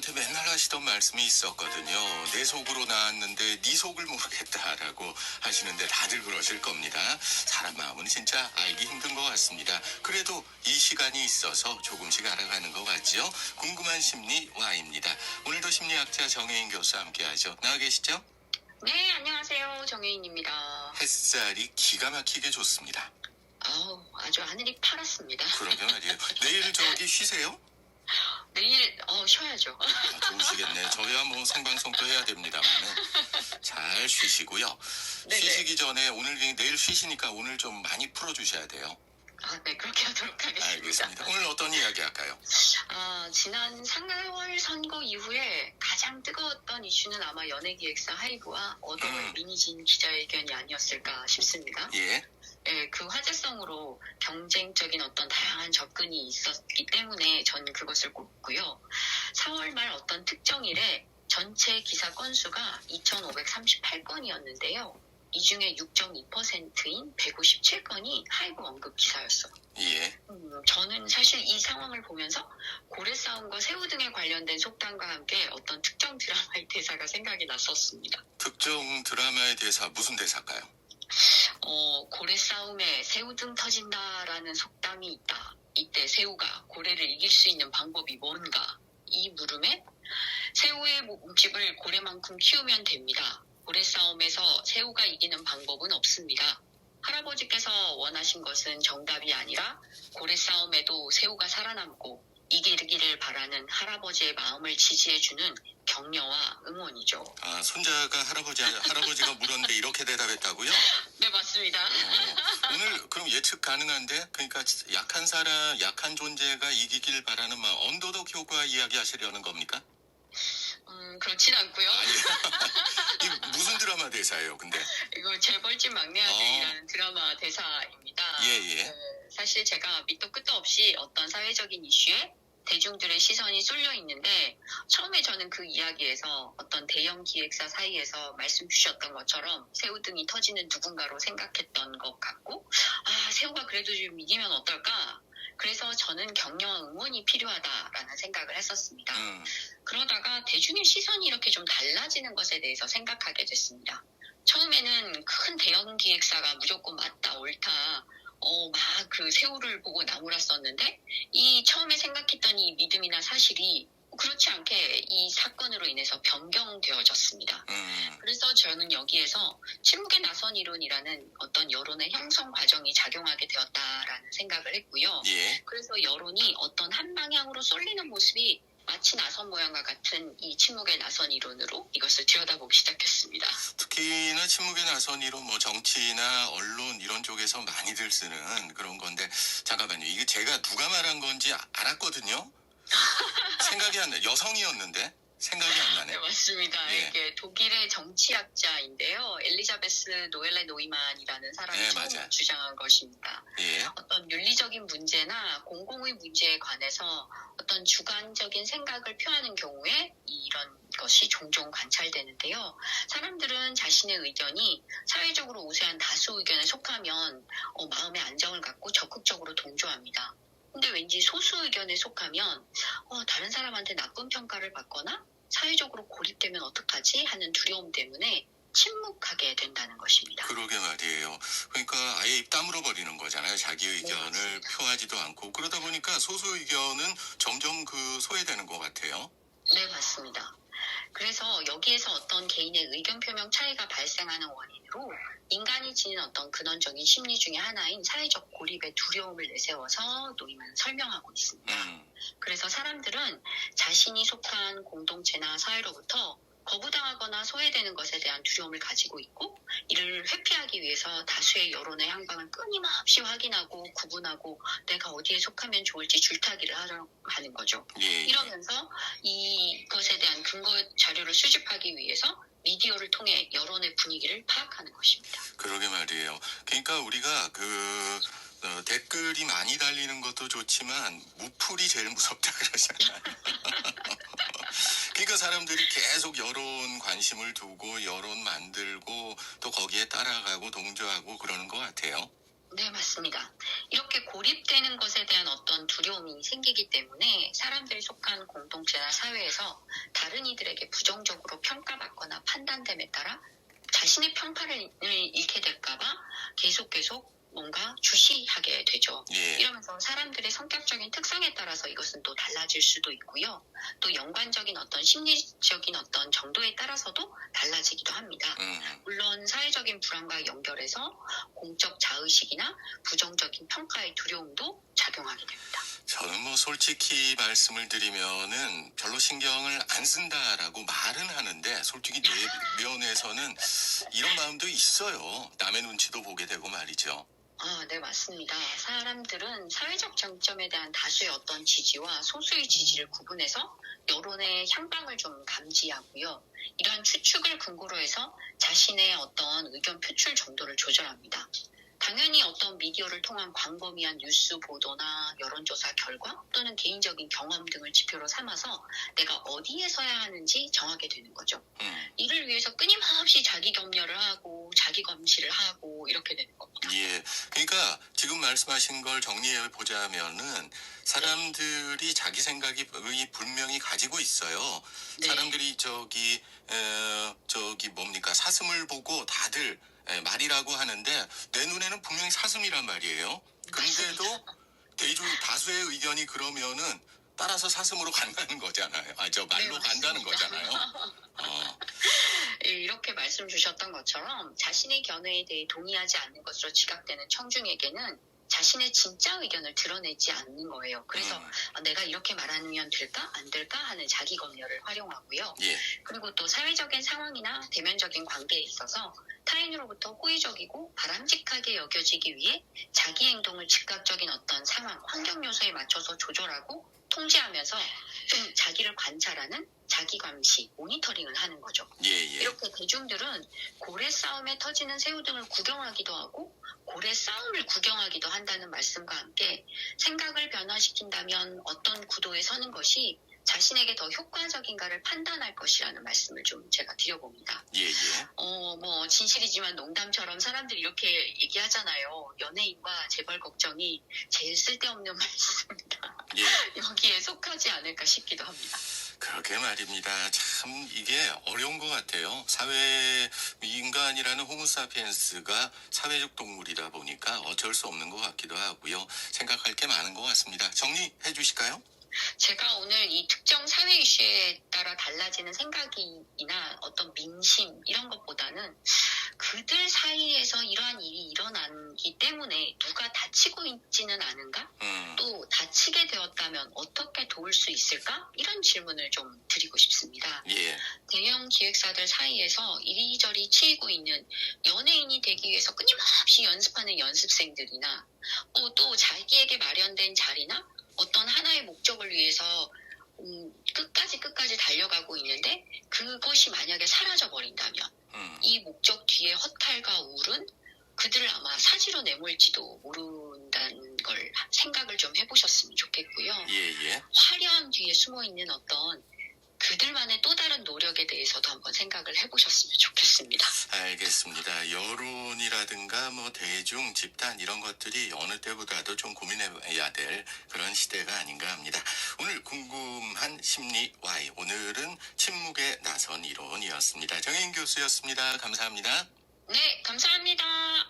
저한테 맨날 하시던 말씀이 있었거든요. 내 속으로 나왔는데 네 속을 모르겠다라고 하시는데 다들 그러실 겁니다. 사람 마음은 진짜 알기 힘든 것 같습니다. 그래도 이 시간이 있어서 조금씩 알아가는 것 같죠. 궁금한 심리 Y입니다. 오늘도 심리학자 정혜인 교수와 함께하죠. 나와 계시죠? 네, 안녕하세요. 정혜인입니다. 햇살이 기가 막히게 좋습니다. 아주 하늘이 파랗습니다. 그러게 말이에요. 내일 저기 쉬세요? 내일 쉬어야죠. 좋으시겠네. 저야 뭐 생방송도 해야 됩니다만 잘 쉬시고요. 네네. 쉬시기 전에 내일 쉬시니까 오늘 좀 많이 풀어주셔야 돼요. 네, 그렇게 하도록 하겠습니다. 알겠습니다. 오늘 어떤 이야기 할까요? 지난 4월 선거 이후에 가장 뜨거웠던 이슈는 아마 연예기획사 하이브와 어더의 민희진 기자회견이 아니었을까 싶습니다. 예. 네, 그 화제성으로 경쟁적인 어떤 다양한 접근이 있었기 때문에 저는 그것을 꼽고요. 4월 말 어떤 특정일에 전체 기사 건수가 2,538건이었는데요. 이 중에 6.2%인 157건이 하이브 언급 기사였어요. 예. 저는 사실 이 상황을 보면서 고래 싸움과 새우 등에 관련된 속담과 함께 어떤 특정 드라마의 대사가 생각이 났었습니다. 특정 드라마의 대사 무슨 대사일까요? 고래 싸움에 새우 등 터진다라는 속담이 있다. 이때 새우가 고래를 이길 수 있는 방법이 뭔가? 이 물음에 새우의 몸집을 고래만큼 키우면 됩니다. 고래 싸움에서 새우가 이기는 방법은 없습니다. 할아버지께서 원하신 것은 정답이 아니라 고래 싸움에도 새우가 살아남고 이기기를 바라는 할아버지의 마음을 지지해주는 격려와 응원이죠. 손자가 할아버지가 물었는데 이렇게 대답했다고요? 네, 맞습니다. 오늘 그럼 예측 가능한데? 그러니까 약한 존재가 이기길 바라는 마음, 언더독 효과 이야기하시려는 겁니까? 그렇진 않고요. 이 무슨 드라마 대사예요, 근데? 이거 재벌집 막내 아들이라는 드라마 대사입니다. 예. 사실 제가 밑도 끝도 없이 어떤 사회적인 이슈에 대중들의 시선이 쏠려 있는데 처음에 저는 그 이야기에서 어떤 대형 기획사 사이에서 말씀 주셨던 것처럼 새우 등이 터지는 누군가로 생각했던 것 같고 새우가 그래도 좀 이기면 어떨까? 그래서 저는 격려와 응원이 필요하다라는 생각을 했었습니다. 그러다가 대중의 시선이 이렇게 좀 달라지는 것에 대해서 생각하게 됐습니다. 처음에는 큰 대형 기획사가 무조건 맞다, 옳다, 막 그 새우를 보고 나무랐었는데 이 처음에 생각했던 이 믿음이나 사실이 그렇지 않게 이 사건으로 인해서 변경되어졌습니다. 그래서 저는 여기에서 침묵의 나선 이론이라는 어떤 여론의 형성 과정이 작용하게 되었다라는 생각을 했고요. 예. 그래서 여론이 어떤 한 방향으로 쏠리는 모습이 마치 나선 모양과 같은 이 침묵의 나선 이론으로 이것을 들여다보기 시작했습니다. 특히나 침묵의 나선 이론, 정치나 언론 이런 쪽에서 많이들 쓰는 그런 건데, 잠깐만요. 이게 제가 누가 말한 건지 알았거든요. 생각이 안 나. 여성이었는데 생각이 안 나네. 네, 맞습니다. 예. 이게 독일의 정치학자인데요. 엘리자베스 노엘레 노이만이라는 사람이 네, 처음 맞아요. 주장한 것입니다. 예. 어떤 윤리적인 문제나 공공의 문제에 관해서 어떤 주관적인 생각을 표하는 경우에 이런 것이 종종 관찰되는데요. 사람들은 자신의 의견이 사회적으로 우세한 다수 의견에 속하면 마음의 안정을 갖고 적극적으로 동조합니다. 근데 왠지 소수 의견에 속하면 다른 사람한테 나쁜 평가를 받거나 사회적으로 고립되면 어떡하지 하는 두려움 때문에 침묵하게 된다는 것입니다. 그러게 말이에요. 그러니까 아예 입 다물어 버리는 거잖아요. 자기 의견을 표하지도 않고. 그러다 보니까 소수 의견은 점점 소외되는 것 같아요. 네, 맞습니다. 그래서 여기에서 어떤 개인의 의견 표명 차이가 발생하는 원인으로 인간이 지닌 어떤 근원적인 심리 중에 하나인 사회적 고립의 두려움을 내세워서 노이만 설명하고 있습니다. 그래서 사람들은 자신이 속한 공동체나 사회로부터 거부당하거나 소외되는 것에 대한 두려움을 가지고 있고 이를 회피하기 위해서 다수의 여론의 향방을 끊임없이 확인하고 구분하고 내가 어디에 속하면 좋을지 줄타기를 하는 거죠. 예. 이러면서 이것에 대한 근거 자료를 수집하기 위해서 미디어를 통해 여론의 분위기를 파악하는 것입니다. 그러게 말이에요. 그러니까 우리가 댓글이 많이 달리는 것도 좋지만 무풀이 제일 무섭다 그러잖아요. 그러니까 사람들이 계속 여론 관심을 두고 여론 만들고 또 거기에 따라가고 동조하고 그러는 것 같아요. 네, 맞습니다. 이렇게 고립되는 것에 대한 어떤 두려움이 생기기 때문에 사람들이 속한 공동체나 사회에서 다른 이들에게 부정적으로 평가받거나 판단됨에 따라 자신의 평판을 잃게 될까봐 계속 뭔가 주시하게 되죠. 예. 이러면서 사람들의 성격적인 특성에 따라서 이것은 또 달라질 수도 있고요. 또 연관적인 어떤 심리적인 어떤 정도에 따라서도 달라지기도 합니다. 물론 사회적인 불안과 연결해서 공적 자의식이나 부정적인 평가의 두려움도 작용하게 됩니다. 저는 뭐 솔직히 말씀을 드리면은 별로 신경을 안 쓴다라고 말은 하는데 솔직히 내면에서는 이런 마음도 있어요. 남의 눈치도 보게 되고 말이죠. 네, 맞습니다. 사람들은 사회적 쟁점에 대한 다수의 어떤 지지와 소수의 지지를 구분해서 여론의 향방을 좀 감지하고요. 이러한 추측을 근거로 해서 자신의 어떤 의견 표출 정도를 조절합니다. 당연히 어떤 미디어를 통한 광범위한 뉴스 보도나 여론조사 결과 또는 개인적인 경험 등을 지표로 삼아서 내가 어디에 서야 하는지 정하게 되는 거죠. 이를 위해서 끊임없이 자기 검열을 하고 자기 검시를 하고 이렇게 되는 겁니다. 예. 그러니까 지금 말씀하신 걸 정리해 보자면은 사람들이 자기 생각이 분명히 가지고 있어요. 네. 사람들이 뭡니까 사슴을 보고 다들 말이라고 하는데 내 눈에는 분명히 사슴이란 말이에요. 근데도 다수의 의견이 그러면은 따라서 사슴으로 간다는 거잖아요. 말로 네, 간다는 맞습니다. 거잖아요. 예, 이렇게 말씀 주셨던 것처럼 자신의 견해에 대해 동의하지 않는 것으로 지각되는 청중에게는 자신의 진짜 의견을 드러내지 않는 거예요. 그래서 내가 이렇게 말하면 될까 안 될까 하는 자기 검열을 활용하고요. 예. 그리고 또 사회적인 상황이나 대면적인 관계에 있어서 타인으로부터 호의적이고 바람직하게 여겨지기 위해 자기 행동을 즉각적인 어떤 상황, 환경 요소에 맞춰서 조절하고 통제하면서 좀 자기를 관찰하는 자기 감시, 모니터링을 하는 거죠. 예. 이렇게 대중들은 고래 싸움에 터지는 새우 등을 구경하기도 하고 고래 싸움을 구경하기도 한다는 말씀과 함께 생각을 변화시킨다면 어떤 구도에 서는 것이 자신에게 더 효과적인가를 판단할 것이라는 말씀을 좀 제가 드려봅니다. 예. 뭐 진실이지만 농담처럼 사람들이 이렇게 얘기하잖아요. 연예인과 재벌 걱정이 제일 쓸데없는 말씀입니다. 예. 여기에 속하지 않을까 싶기도 합니다. 그러게 말입니다. 참 이게 어려운 것 같아요. 인간이라는 호모사피엔스가 사회적 동물이다 보니까 어쩔 수 없는 것 같기도 하고요. 생각할 게 많은 것 같습니다. 정리해 주실까요? 제가 오늘 이 특정 사회 이슈에 따라 달라지는 생각이나 어떤 민심 이런 것보다는 그들 사이에서 이러한 일이 일어나기 때문에 누가 다치고 있지는 않은가? 또 다치게 되었다면 어떻게 도울 수 있을까? 이런 질문을 좀 드리고 싶습니다. 예. 대형 기획사들 사이에서 이리저리 치이고 있는 연예인이 되기 위해서 끊임없이 연습하는 연습생들이나 또 자기에게 마련된 자리나 어떤 하나의 목적을 위해서 끝까지 달려가고 있는데 그것이 만약에 사라져버린다면 이 목적 뒤에 허탈과 우울은 그들을 아마 사지로 내몰지도 모른다는 걸 생각을 좀 해보셨으면 좋겠고요. 예. 화려함 뒤에 숨어있는 어떤 그들만의 또 다른 노력에 대해서도 한번 생각을 해보셨으면 좋겠습니다. 알겠습니다. 여론이라든가 대중, 집단 이런 것들이 어느 때보다도 좀 고민해야 될 그런 시대가 아닌가 합니다. 오늘 궁금한 심리 Y. 오늘은 침묵에 나선 이론이었습니다. 정혜인 교수였습니다. 감사합니다. 네, 감사합니다.